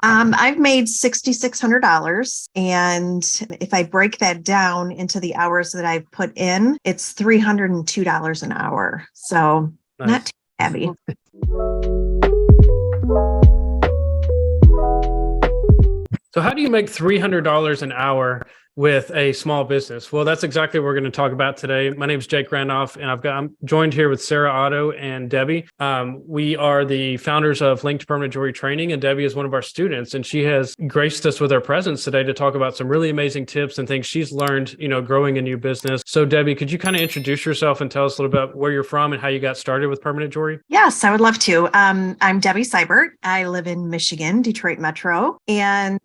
I've made $6,600. And if I break that down into the hours that I've put in, it's $302 an hour. So not too heavy. So how do you make $300 an hour with a small business? Well, that's exactly what we're going to talk about today. My name is Jake Randolph, and I'm joined here with Sara Otto and Debbie. We are the founders of Link to Permanent Jewelry Training, and Debbie is one of our students, and she has graced us with her presence today to talk about some really amazing tips and things she's learned, growing a new business. So Debbie, could you kind of introduce yourself and tell us a little bit where you're from and how you got started with permanent jewelry? Yes, I would love to. I'm Debbie Seibert. I live in Michigan, Detroit Metro, and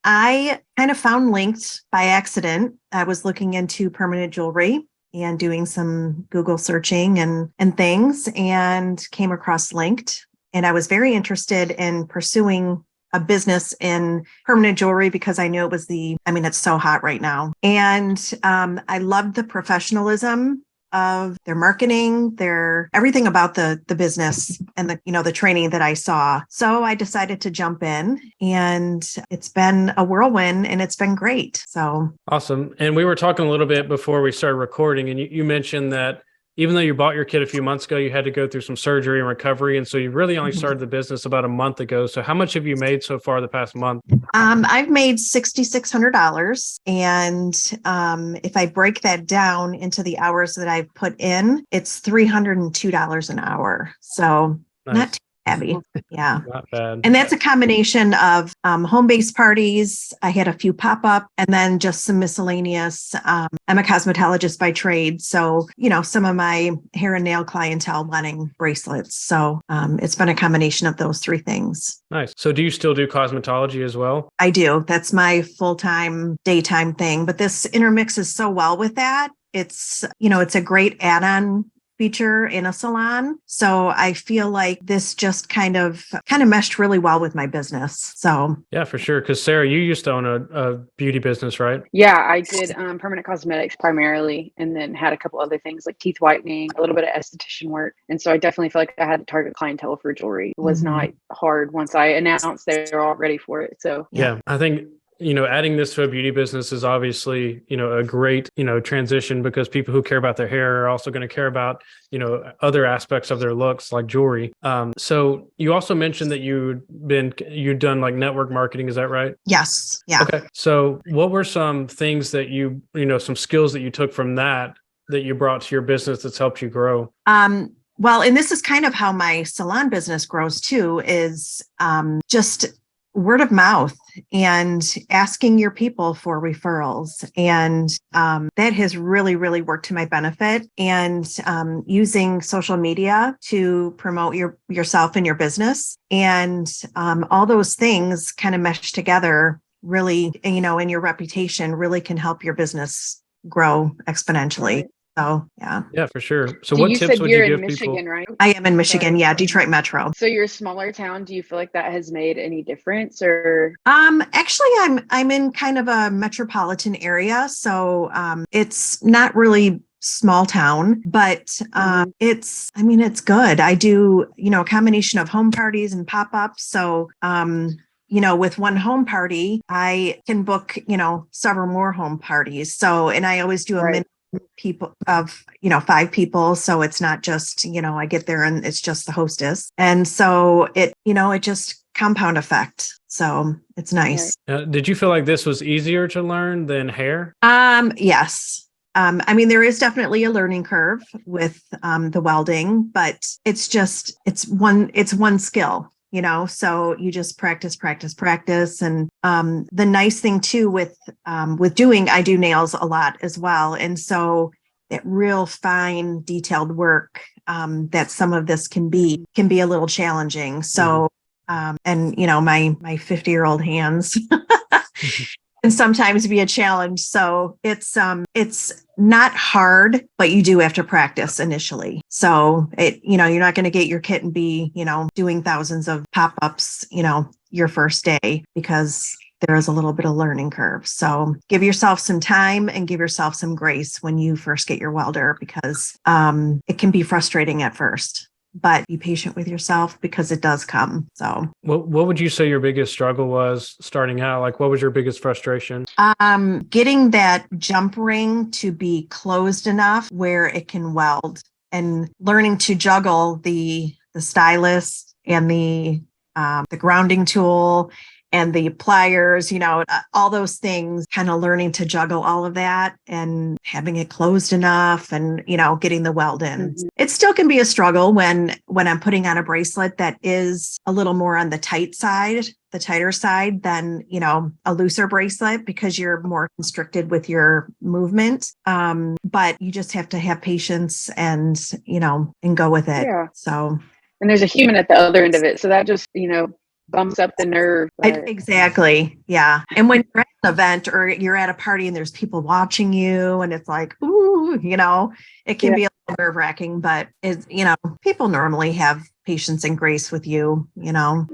I kind of found Linked by accident. I was looking into permanent jewelry and doing some Google searching and things, and came across Linked. And I was very interested in pursuing a business in permanent jewelry because I knew it was it's so hot right now. And I loved the professionalism of their marketing, their everything about the business and the training that I saw. So I decided to jump in, and it's been a whirlwind and it's been great. So awesome. And we were talking a little bit before we started recording, and you mentioned that even though you bought your kit a few months ago, you had to go through some surgery and recovery. And so you really only started the business about a month ago. So how much have you made so far the past month? I've made $6,600. And if I break that down into the hours that I've put in, it's $302 an hour. So not too heavy. Yeah. Not bad. And that's a combination of home-based parties. I had a few pop-up, and then just some miscellaneous. I'm a cosmetologist by trade. So, some of my hair and nail clientele wanting bracelets. So it's been a combination of those three things. Nice. So do you still do cosmetology as well? I do. That's my full-time, daytime thing. But this intermixes so well with that. It's a great add-on feature in a salon. So I feel like this just kind of meshed really well with my business. So yeah, for sure. Because Sara, you used to own a beauty business, right? Yeah, I did permanent cosmetics primarily, and then had a couple other things like teeth whitening, a little bit of esthetician work. And so I definitely feel like I had a target clientele for jewelry. It was not hard once I announced they were all ready for it. So yeah, I think adding this to a beauty business is obviously, a great, transition, because people who care about their hair are also going to care about, other aspects of their looks like jewelry. So you also mentioned that you'd done like network marketing. Is that right? Yes. Yeah. Okay. So what were some things that some skills that you took from that you brought to your business that's helped you grow? Well, and this is kind of how my salon business grows too, is just word of mouth and asking your people for referrals. And that has really, really worked to my benefit. And using social media to promote yourself and your business. And all those things kind of mesh together really, and your reputation really can help your business grow exponentially. So, yeah. Yeah, for sure. So what tips would you give people? Michigan, right? I am in Michigan. Yeah. Detroit Metro. So you're a smaller town. Do you feel like that has made any difference, or? Actually, I'm in kind of a metropolitan area. So, it's not really small town, but it's good. I do, a combination of home parties and pop-ups. So, with one home party, I can book, several more home parties. So, and I always do a minimum people of 5 people, so it's not just I get there and it's just the hostess, and so it just compound effect, so it's nice. Did you feel like this was easier to learn than hair? Yes. There is definitely a learning curve with the welding, but it's one skill. So you just practice. And the nice thing too with doing, I do nails a lot as well. And so that real fine detailed work, that some of this can be a little challenging. So, my 50-year-old hands can sometimes be a challenge. So it's not hard, but you do have to practice initially. So you're not going to get your kit and be, doing thousands of pop-ups, your first day, because there is a little bit of learning curve. So give yourself some time and give yourself some grace when you first get your welder, because it can be frustrating at first. but be patient with yourself because it does come. So What would you say your biggest struggle was starting out? Like, what was your biggest frustration? getting that jump ring to be closed enough where it can weld, and learning to juggle the stylus and the grounding tool and the pliers, all those things, kind of learning to juggle all of that and having it closed enough and, getting the weld in. Mhm. It still can be a struggle when I'm putting on a bracelet that is a little more on the tighter side than, a looser bracelet, because you're more constricted with your movement. But you just have to have patience and go with it. Yeah. So. And there's a human at the other end of it. So that just, bumps up the nerve. Exactly. Yeah. And when you're at an event or you're at a party and there's people watching you and it's like, ooh, it can be a little nerve wracking, but people normally have patience and grace with you, Yeah.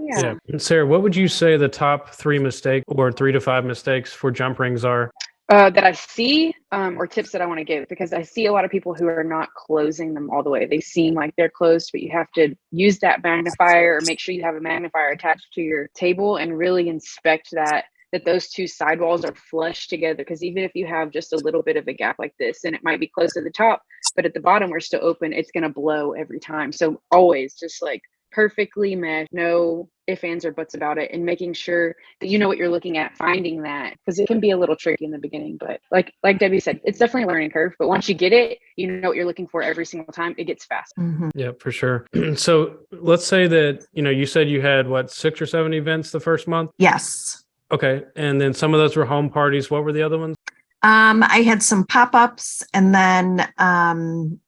And Sarah, what would you say the top 3 mistakes or 3 to 5 mistakes for jump rings are? That I see, or tips that I want to give, because I see a lot of people who are not closing them all the way. They seem like they're closed, but you have to use that magnifier, or make sure you have a magnifier attached to your table and really inspect that those two sidewalls are flush together. Because even if you have just a little bit of a gap like this, and it might be close to the top, but at the bottom we're still open, it's going to blow every time. So always just like perfectly meshed, no ifs, ands, or buts about it, and making sure that you know what you're looking at, finding that, because it can be a little tricky in the beginning. But like Debbie said, it's definitely a learning curve. But once you get it, you know what you're looking for every single time. It gets fast. Mm-hmm. Yeah, for sure. So let's say that, you said you had 6 or 7 events the first month? Yes. Okay. And then some of those were home parties. What were the other ones? I had some pop-ups and then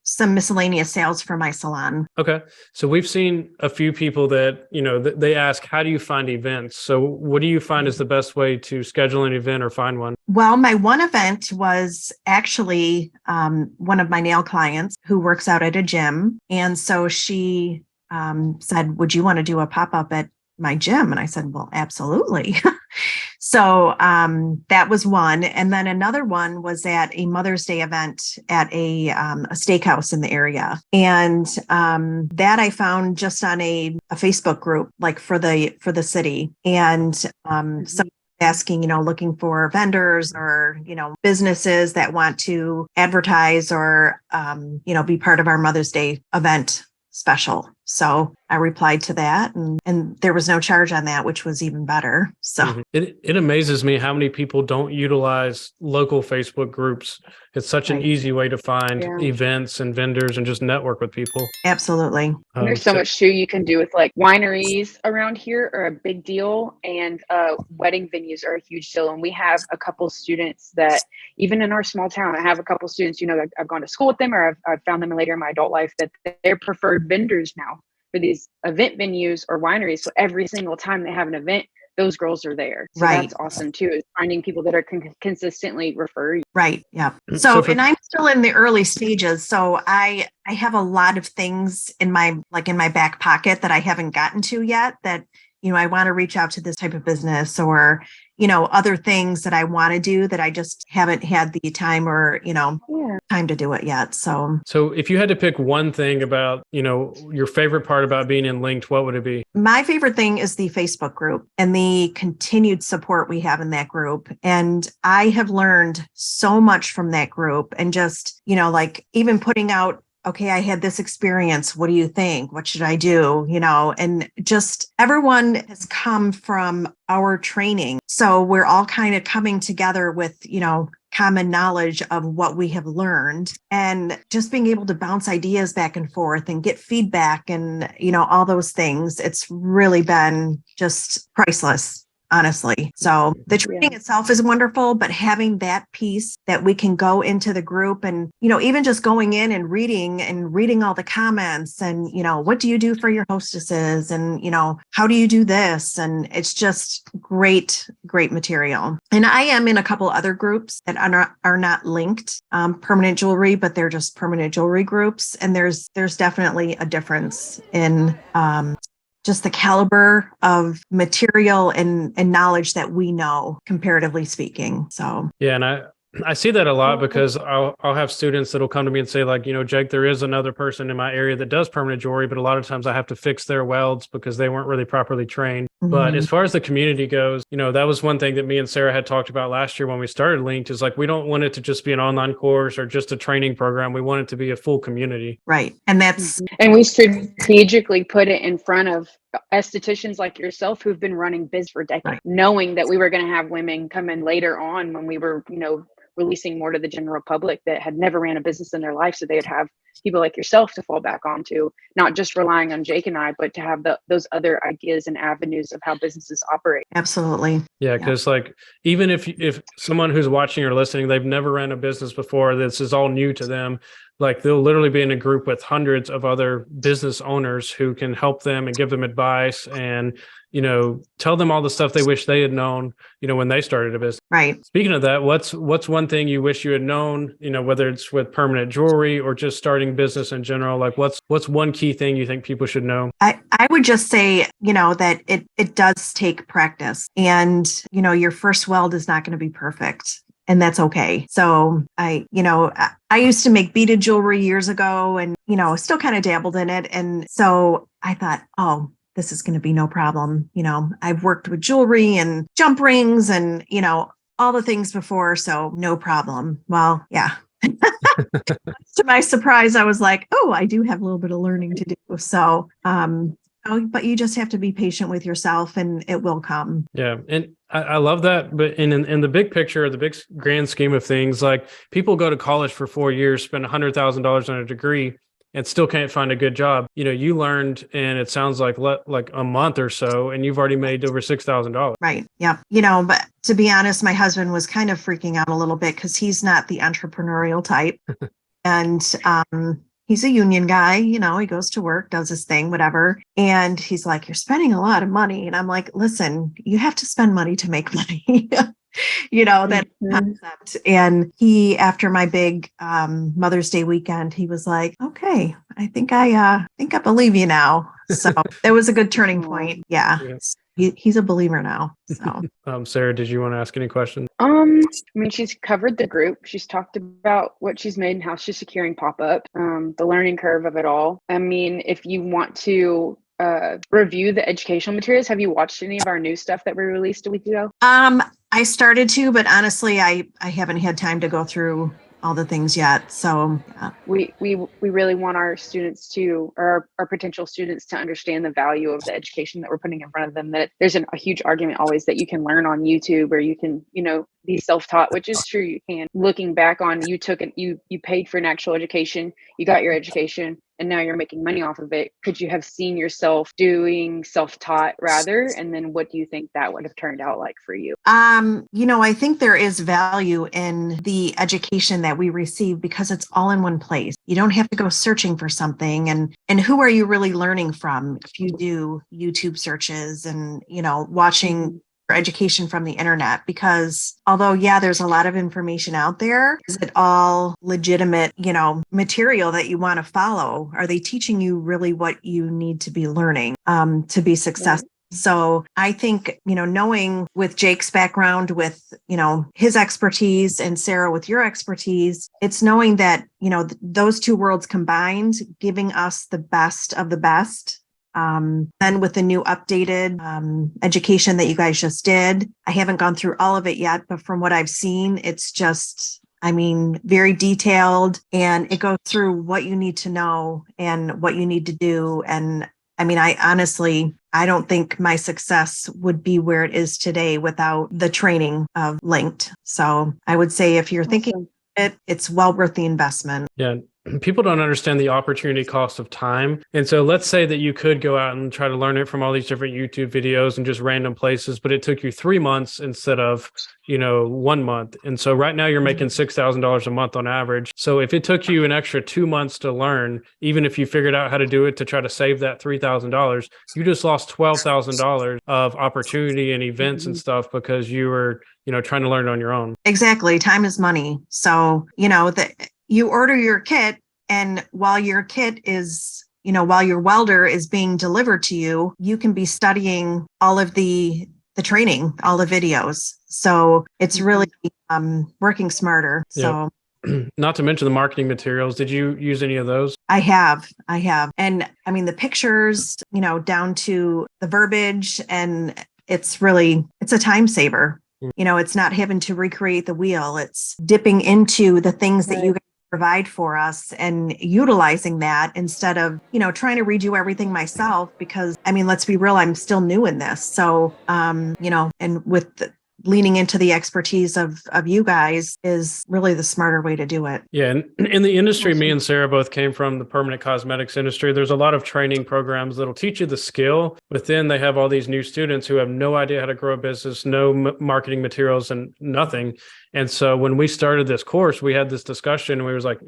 some miscellaneous sales for my salon. Okay. So we've seen a few people that, they ask, how do you find events? So what do you find is the best way to schedule an event or find one? Well, my one event was actually one of my nail clients who works out at a gym. And so she said, would you want to do a pop-up at my gym? And I said, well, absolutely. So that was one. And then another one was at a Mother's Day event at a steakhouse in the area. And that I found just on a Facebook group, like for the city. And so asking, looking for vendors or, businesses that want to advertise or, be part of our Mother's Day event special. So I replied to that and there was no charge on that, which was even better. So it amazes me how many people don't utilize local Facebook groups. It's such an easy way to find events and vendors and just network with people. Absolutely. And there's so much too you can do with like wineries around here are a big deal, and wedding venues are a huge deal. And we have a couple students that even in our small town, I have a couple students, that I've gone to school with them, or I've found them later in my adult life, that they're preferred vendors now for these event venues or wineries. So every single time they have an event, those girls are there. So that's awesome too, is finding people that are consistently refer you. Right. Yeah. So and I'm still in the early stages. So I have a lot of things in my back pocket that I haven't gotten to yet that, I want to reach out to this type of business or, other things that I want to do that I just haven't had the time or, time to do it yet. So if you had to pick one thing about, your favorite part about being in Linked, what would it be? My favorite thing is the Facebook group and the continued support we have in that group. And I have learned so much from that group, and just, even putting out, okay, I had this experience. What do you think? What should I do? And just everyone has come from our training. So we're all kind of coming together with, common knowledge of what we have learned, and just being able to bounce ideas back and forth and get feedback and, all those things. It's really been just priceless. Honestly. So the training itself is wonderful, but having that piece that we can go into the group and, even just going in and reading all the comments and, what do you do for your hostesses and, how do you do this? And it's just great material. And I am in a couple other groups that are not linked permanent jewelry, but they're just permanent jewelry groups. And there's definitely a difference in, just the caliber of material and knowledge that we know, comparatively speaking. So yeah, and I see that a lot because I'll have students that'll come to me and say like, Jake, there is another person in my area that does permanent jewelry, but a lot of times I have to fix their welds because they weren't really properly trained. But as far as the community goes, that was one thing that me and Sara had talked about last year when we started Linked, is like, we don't want it to just be an online course or just a training program. We want it to be a full community. Right. And that's, and we strategically put it in front of estheticians like yourself who've been running biz for decades, right, knowing that we were going to have women come in later on when we were, releasing more to the general public that had never ran a business in their life. So they'd have people like yourself to fall back onto, not just relying on Jake and I, but to have those other ideas and avenues of how businesses operate. Absolutely. Yeah. Cause like, even if someone who's watching or listening, they've never ran a business before, this is all new to them. Like they'll literally be in a group with hundreds of other business owners who can help them and give them advice and, tell them all the stuff they wish they had known, when they started a business. Right. Speaking of that, what's one thing you wish you had known, whether it's with permanent jewelry or just starting business in general? Like what's one key thing you think people should know? I would just say, that it does take practice, and, your first weld is not going to be perfect. And that's okay. So I used to make beaded jewelry years ago and, still kind of dabbled in it. And so I thought, oh, this is going to be no problem. I've worked with jewelry and jump rings and, all the things before. So no problem. Well, yeah. To my surprise, I was like, oh, I do have a little bit of learning to do. So, but you just have to be patient with yourself and it will come. Yeah. And I love that. But in the big picture, the big grand scheme of things, like people go to college for 4 years, spend $100,000 on a degree and still can't find a good job. You learned, and it sounds like a month or so, and you've already made over $6,000. Right. Yeah. But to be honest, my husband was kind of freaking out a little bit because he's not the entrepreneurial type. And, he's a union guy, he goes to work, does his thing, whatever. And he's like, you're spending a lot of money. And I'm like, listen, you have to spend money to make money. That concept. And he, after my big Mother's Day weekend, he was like, okay, I think I believe you now. So that was a good turning point. Yeah. He's a believer now. So Sara, did you want to ask any questions? She's covered the group. She's talked about what she's made and how she's securing pop-up, the learning curve of it all. If you want to review the educational materials, have you watched any of our new stuff that we released a week ago? I started to, but honestly, I haven't had time to go through all the things yet. So we really want our students or our potential students to understand the value of the education that we're putting in front of them, that there's a huge argument always that you can learn on YouTube or you can, be self-taught, which is true. You can. Looking back on, you paid for an actual education, you got your education, and now you're making money off of it. Could you have seen yourself doing self-taught rather? And then what do you think that would have turned out like for you? I think there is value in the education that we receive because it's all in one place. You don't have to go searching for something. And who are you really learning from if you do YouTube searches and, watching education from the internet? Because although, there's a lot of information out there, is it all legitimate, material that you want to follow? Are they teaching you really what you need to be learning to be successful? So I think, knowing with Jake's background, with, his expertise, and Sara with your expertise, it's knowing that, those two worlds combined, giving us the best of the best. Then with the new updated education that you guys just did, I haven't gone through all of it yet, but from what I've seen, it's just, very detailed, and it goes through what you need to know and what you need to do. And I honestly, I don't think my success would be where it is today without the training of Linked. So I would say if you're thinking it's well worth the investment. Yeah. People don't understand the opportunity cost of time. And so let's say that you could go out and try to learn it from all these different YouTube videos and just random places, but it took you 3 months instead of, 1 month. And so right now you're making $6,000 a month on average. So if it took you an extra 2 months to learn, even if you figured out how to do it to try to save that $3,000, you just lost $12,000 of opportunity and events and stuff because you were, trying to learn on your own. Exactly. Time is money. So, you order your kit, and while your kit is, while your welder is being delivered to you, you can be studying all of the the training, all the videos. So it's really working smarter. So not to mention the marketing materials. Did you use any of those? I have. And I mean, the pictures, down to the verbiage, and it's a time saver. It's not having to recreate the wheel. It's dipping into the things that you guys provide for us and utilizing that instead of, trying to redo everything myself, because I mean, let's be real, I'm still new in this. So, and with leaning into the expertise of you guys is really the smarter way to do it. Yeah. And in the industry, me and Sara both came from the permanent cosmetics industry. There's a lot of training programs that'll teach you the skill, but then they have all these new students who have no idea how to grow a business, no marketing materials and nothing. And so when we started this course, we had this discussion and we was like,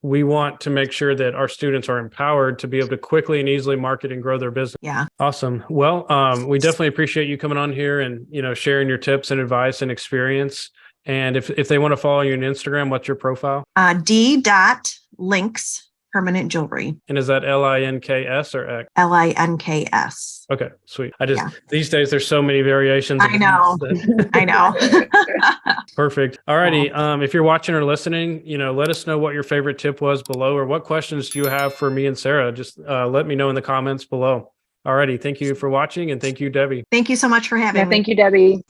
we want to make sure that our students are empowered to be able to quickly and easily market and grow their business. Yeah. Awesome. Well, we definitely appreciate you coming on here and, sharing your tips and advice and experience. And if they want to follow you on Instagram, what's your profile? D.links permanent jewelry. And is that LINKS or X? LINKS. Okay, sweet. These days there's so many variations. I know. Perfect. All righty. If you're watching or listening, let us know what your favorite tip was below, or what questions do you have for me and Sara? Just let me know in the comments below. All righty. Thank you for watching, and thank you, Debbie. Thank you so much for having me. Thank you, Debbie.